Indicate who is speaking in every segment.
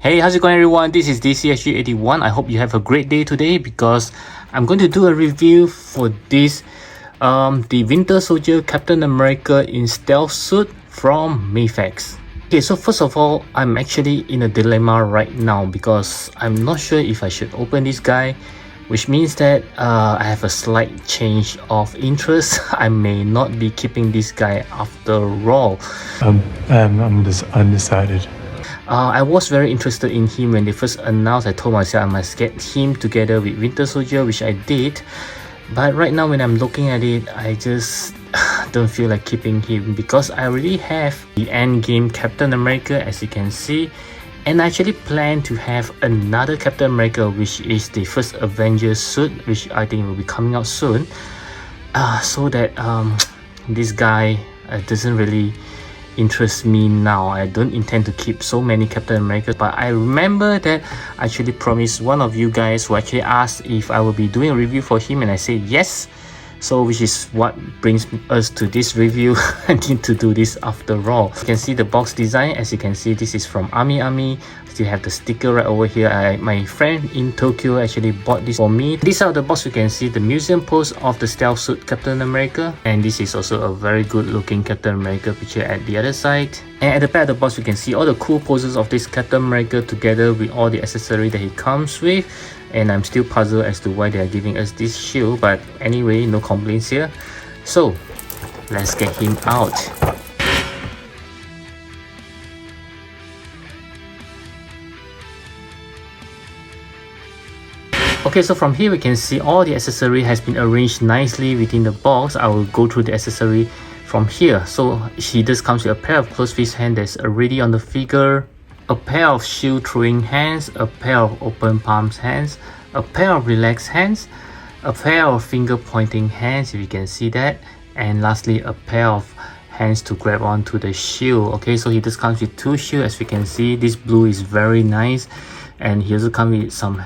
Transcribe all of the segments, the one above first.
Speaker 1: Hey, how's it going everyone? This is DCSG81. I hope you have a great day today because I'm going to do a review for this the Winter Soldier Captain America in stealth suit from Mafex. Okay, so first of all, I'm actually in a dilemma right now because I'm not sure if I should open this guy, which means that I have a slight change of interest. I may not be keeping this guy after all.
Speaker 2: I'm just undecided.
Speaker 1: I was very interested in him when they first announced. I told myself I must get him together with Winter Soldier, which I did. But right now when I'm looking at it, I just don't feel like keeping him because I already have the Endgame Captain America, as you can see. And I actually plan to have another Captain America, which is the first Avengers suit, which I think will be coming out soon. So that this guy doesn't really interest me now. I don't intend to keep so many Captain America, but I remember that I actually promised one of you guys who actually asked if I will be doing a review for him, and I said yes. So which is what brings us to this review. I need to do this after all. You can see the box design. As you can see, this is from Ami. Still have the sticker right over here. My friend in Tokyo actually bought this for me. This out of the box, you can see the museum pose of the stealth suit Captain America, and this is also a very good looking Captain America picture at the other side. And at the back of the box, you can see all the cool poses of this Captain America together with all the accessory that he comes with. And I'm still puzzled as to why they are giving us this shield, but anyway, no complaints here. So let's get him out. Okay, so from here we can see all the accessory has been arranged nicely within the box. I will go through the accessory from here. So he just comes with a pair of closed fist hand that's already on the figure, a pair of shield throwing hands, a pair of open palms hands, a pair of relaxed hands, a pair of finger pointing hands, if you can see that, and lastly a pair of hands to grab onto the shield. Okay, so he just comes with two shields. As we can see, this blue is very nice, and he also comes with some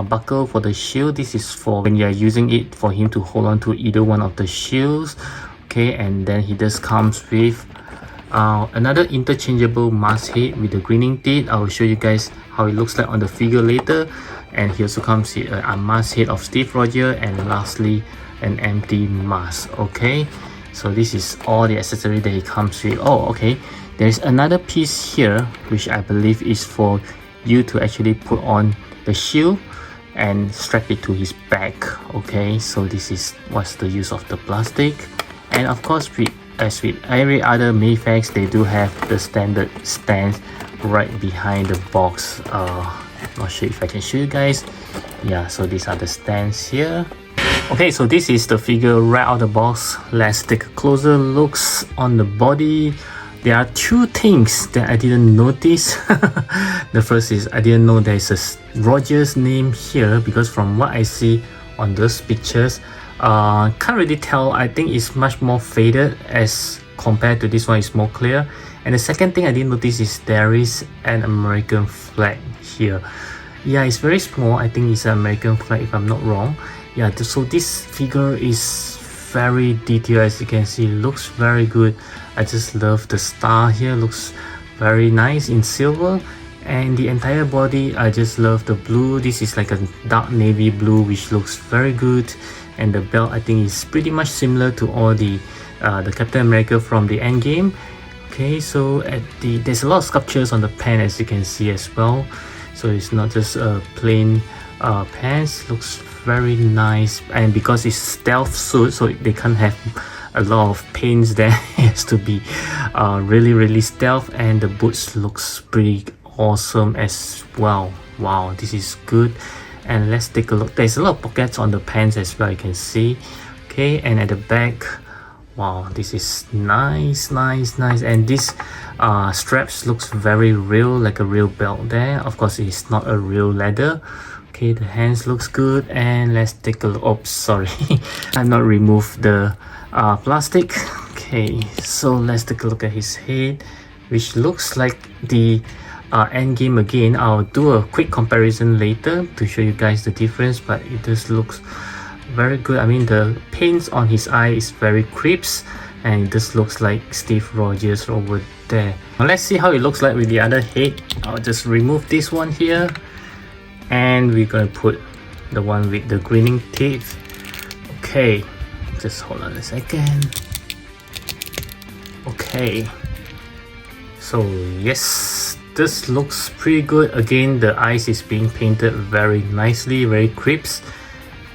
Speaker 1: buckle for the shield. This is for when you are using it for him to hold on to either one of the shields. Okay, and then he just comes with another interchangeable mask head with the grinning teeth. I will show you guys how it looks like on the figure later. And he also comes with a mask head of Steve Rogers, and lastly an empty mask. Okay, so this is all the accessory that he comes with. Oh, okay, there's another piece here which I believe is for you to actually put on the shield and strap it to his back. Okay, so this is what's the use of the plastic. And of course, as with every other Mafex, they do have the standard stands right behind the box. Not sure if I can show you guys. Yeah, so these are the stands here. Okay, so this is the figure right out of the box. Let's take a closer look on the body. There are two things that I didn't notice. The first is I didn't know there's a Rogers name here, because from what I see on those pictures, can't really tell. I think it's much more faded as compared to this one. Is more clear. And the second thing I didn't notice is there is an American flag here. Yeah, it's very small. I think it's an American flag if I'm not wrong. Yeah, so this figure is very detailed. As you can see, looks very good. I just love the star here. Looks very nice in silver. And the entire body, I just love the blue. This is like a dark navy blue, which looks very good. And the belt, I think, is pretty much similar to all the Captain America from the Endgame. Okay, so there's a lot of sculptures on the pen, as you can see as well. So it's not just a plain pants. Looks very nice, and because it's stealth suit, so they can't have a lot of paints there. It has to be really stealth. And the boots looks pretty awesome as well. Wow, this is good. And let's take a look. There's a lot of pockets on the pants as well, you can see. Okay, and at the back, wow, this is nice. And this straps looks very real, like a real belt there. Of course, it's not a real leather. Okay, the hands looks good. And let's take a look. Oops, sorry. I've not removed the plastic. Okay, so let's take a look at his head, which looks like the Endgame again. I'll do a quick comparison later to show you guys the difference, but it just looks very good. I mean, the paints on his eye is very crisp, and it just looks like Steve Rogers over there. Now let's see how it looks like with the other head. I'll just remove this one here, and we're gonna put the one with the grinning teeth. Okay, just hold on a second. Okay, so yes, this looks pretty good. Again, the eyes is being painted very nicely, very crisp.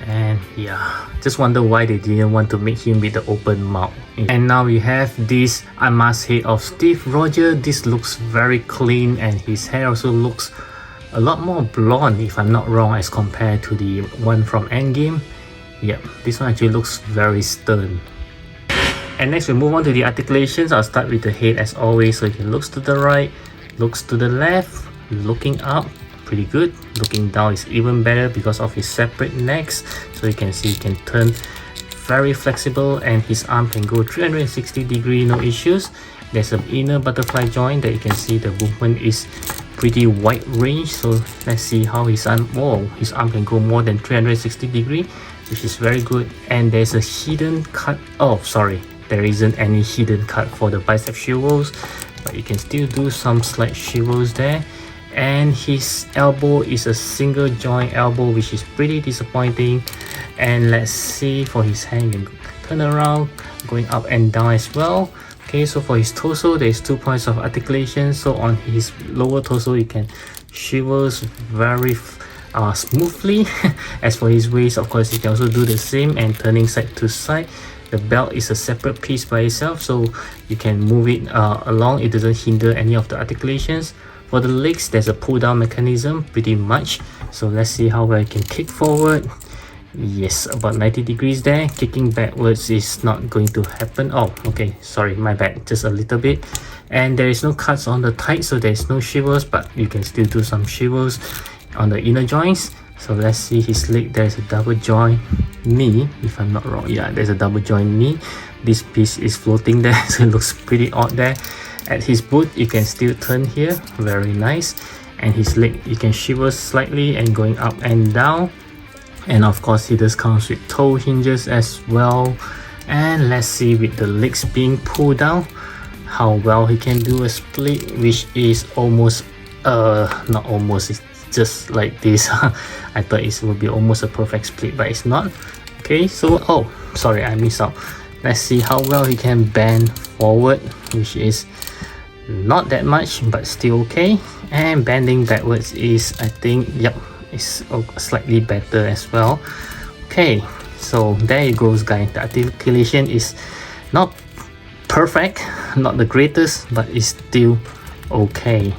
Speaker 1: And yeah, just wonder why they didn't want to make him with the open mouth. And now we have this unmasked head of Steve Rogers. This looks very clean, and his hair also looks a lot more blonde, if I'm not wrong, as compared to the one from Endgame. Yep, this one actually looks very stern. And next we move on to the articulations. I'll start with the head as always. So he looks to the right, looks to the left, looking up, pretty good. Looking down is even better because of his separate necks. So you can see he can turn very flexible, and his arm can go 360 degree, no issues. There's an inner butterfly joint that you can see the movement is pretty wide range. So let's see how his arm, his arm can go more than 360 degree, which is very good. And there's a hidden cut. Oh, sorry, there isn't any hidden cut for the bicep shovels, but you can still do some slight shovels there. And his elbow is a single joint elbow, which is pretty disappointing. And let's see for his hand, you can turn around, going up and down as well. Okay, so for his torso, there's 2 points of articulation. So on his lower torso, you can shovels very smoothly. As for his waist, of course, you can also do the same, and turning side to side. The belt is a separate piece by itself, so you can move it along. It doesn't hinder any of the articulations. For the legs, there's a pull down mechanism pretty much. So let's see how well I can kick forward. Yes, about 90 degrees there. Kicking backwards is not going to happen. Oh, okay, sorry, my bad, just a little bit. And there is no cuts on the tight, so there's no shivers, but you can still do some shivers on the inner joints. So let's see his leg. There's a double joint knee, if I'm not wrong. Yeah, there's a double joint knee. This piece is floating there, so it looks pretty odd there. At his boot, you can still turn here, very nice. And his leg, you can shiver slightly and going up and down. And of course, he does comes with toe hinges as well. And let's see with the legs being pulled down, how well he can do a split, which is almost, not almost, it's just like this. I thought it would be almost a perfect split, but it's not. Okay, so, oh, sorry, I missed out. Let's see how well he can bend forward, which is not that much, but still okay. And bending backwards is, I think, yep, it's slightly better as well. Okay, so there it goes, guys. The articulation is not perfect, not the greatest, but it's still okay.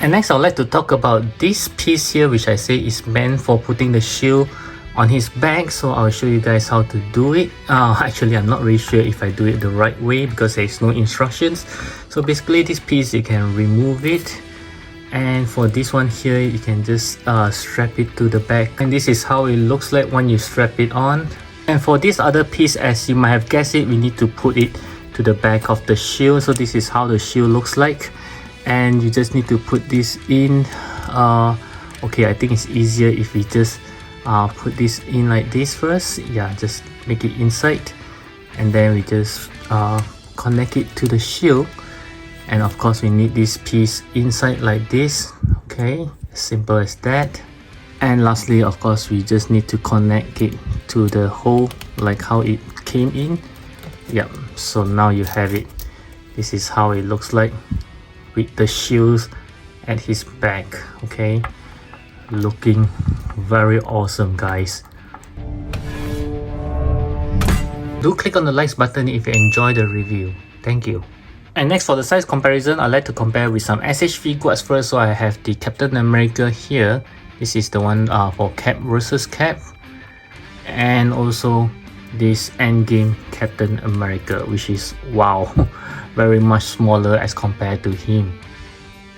Speaker 1: And next, I'd like to talk about this piece here, which I say is meant for putting the shield on his back. So I'll show you guys how to do it. Actually, I'm not really sure if I do it the right way because there's no instructions. So basically, this piece, you can remove it. And for this one here, you can just strap it to the back. And this is how it looks like when you strap it on. And for this other piece, as you might have guessed it, we need to put it to the back of the shield. So this is how the shield looks like. And you just need to put this in. Okay, I think it's easier if we just put this in like this first. Yeah, just make it inside, and then we just connect it to the shield. And of course, we need this piece inside like this. Okay, simple as that. And lastly, of course, we just need to connect it to the hole like how it came in. Yep, so now you have it. This is how it looks like with the shields at his back. Okay, looking very awesome, guys. Do click on the likes button if you enjoy the review. Thank you. And next, for the size comparison, I'd like to compare with some SH figures first. So I have the Captain America here. This is the one for Cap versus Cap. And also this Endgame Captain America, which is, wow, very much smaller as compared to him.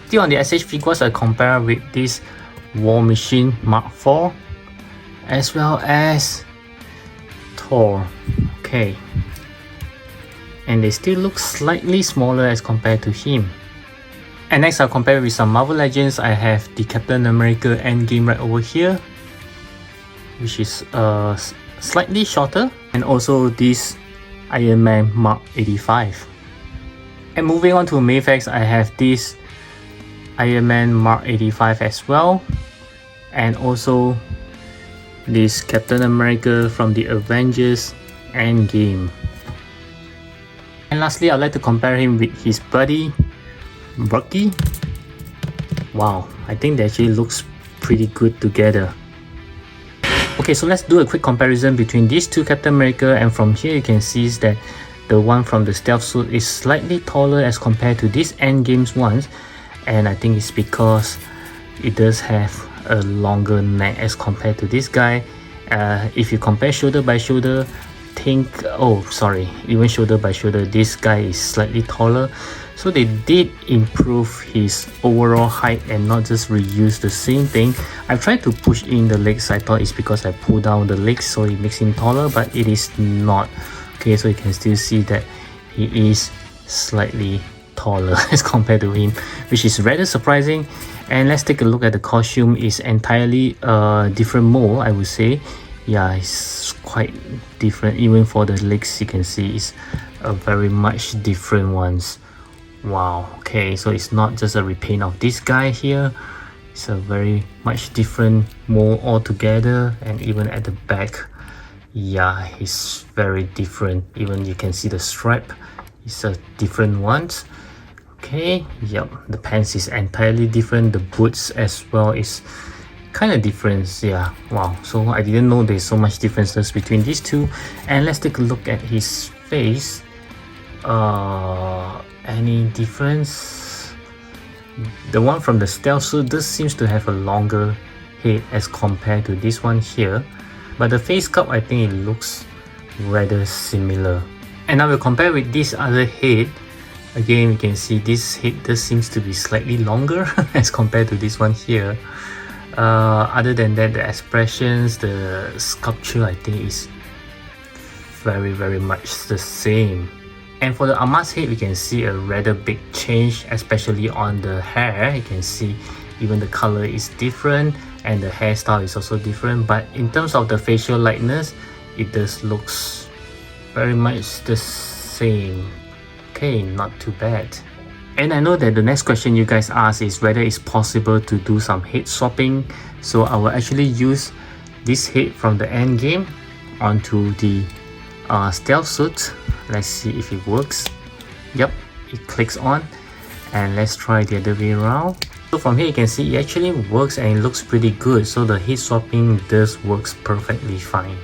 Speaker 1: Still on the SH figures, I compare with this War Machine Mark IV as well as Thor. Okay, and they still look slightly smaller as compared to him. And next, I'll compare with some Marvel Legends. I have the Captain America Endgame right over here, which is slightly shorter, and also this Iron Man Mark 85. And moving on to Mafex, I have this Iron Man Mark 85 as well, and also this Captain America from the Avengers Endgame. And lastly, I'd like to compare him with his buddy Bucky. Wow, I think they actually looks pretty good together. Okay, so let's do a quick comparison between these two Captain America, and from here you can see that the one from the stealth suit is slightly taller as compared to this Endgame's ones, and I think it's because it does have a longer neck as compared to this guy. If you compare shoulder by shoulder, even shoulder by shoulder, this guy is slightly taller. So they did improve his overall height and not just reuse the same thing. I've tried to push in the legs. I thought it's because I pull down the legs so it makes him taller, but it is not. Okay, so you can still see that he is slightly taller as compared to him, which is rather surprising. And let's take a look at the costume. It's entirely a different mold, I would say. Yeah, it's quite different. Even for the legs, you can see it's a very much different ones. Wow, okay, so it's not just a repaint of this guy here. It's a very much different mold altogether. And even at the back, yeah, it's very different. Even you can see the stripe, it's a different ones. Okay, yep, the pants is entirely different. The boots as well is kind of different. Yeah, wow, so I didn't know there's so much differences between these two. And let's take a look at his face. Any difference? The one from the stealth suit does seems to have a longer head as compared to this one here, but the face sculpt, I think it looks rather similar. And I will compare with this other head. Again, you can see this head does seems to be slightly longer as compared to this one here. Other than that, the expressions, the sculpture, I think is very much the same. And for the Ahmad's head, we can see a rather big change, especially on the hair. You can see even the color is different and the hairstyle is also different. But in terms of the facial likeness, it does looks very much the same. Okay, not too bad. And I know that the next question you guys ask is whether it's possible to do some head swapping. So I will actually use this head from the Endgame onto the stealth suit. Let's see if it works. Yep, it clicks on. And let's try the other way around. So from here you can see it actually works and it looks pretty good. So the head swapping does works perfectly fine.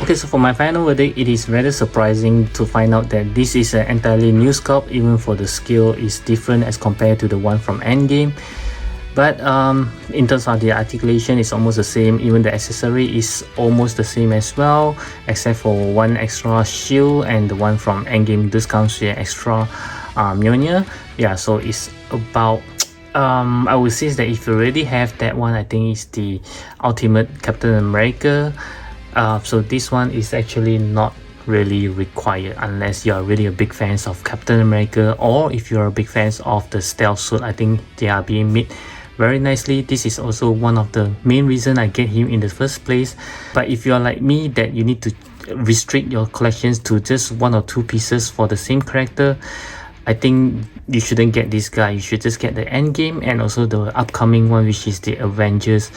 Speaker 1: Okay, so for my final verdict, it is rather surprising to find out that this is an entirely new sculpt. Even for the scale is different as compared to the one from Endgame. But in terms of the articulation, it's almost the same. Even the accessory is almost the same as well, except for one extra shield, and the one from Endgame does comes with an extra Mjolnir. Yeah, so it's about I would say that if you already have that one, I think it's the ultimate Captain America. So this one is actually not really required unless you are really a big fans of Captain America, or if you're a big fans of the stealth suit. I think they are being made very nicely. This is also one of the main reason I get him in the first place. But if you are like me, that you need to restrict your collections to just one or two pieces for the same character, I think you shouldn't get this guy. You should just get the Endgame and also the upcoming one, which is the Avengers.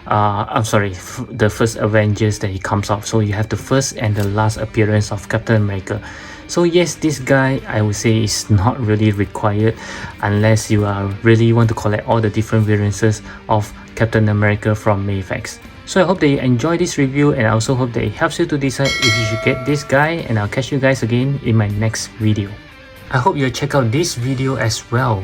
Speaker 1: I'm sorry, the first Avengers that he comes out. So you have the first and the last appearance of Captain America. So yes, this guy I would say is not really required unless you are really want to collect all the different variances of Captain America from Mafex. So I hope that you enjoy this review, and I also hope that it helps you to decide if you should get this guy, and I'll catch you guys again in my next video. I hope you'll check out this video as well.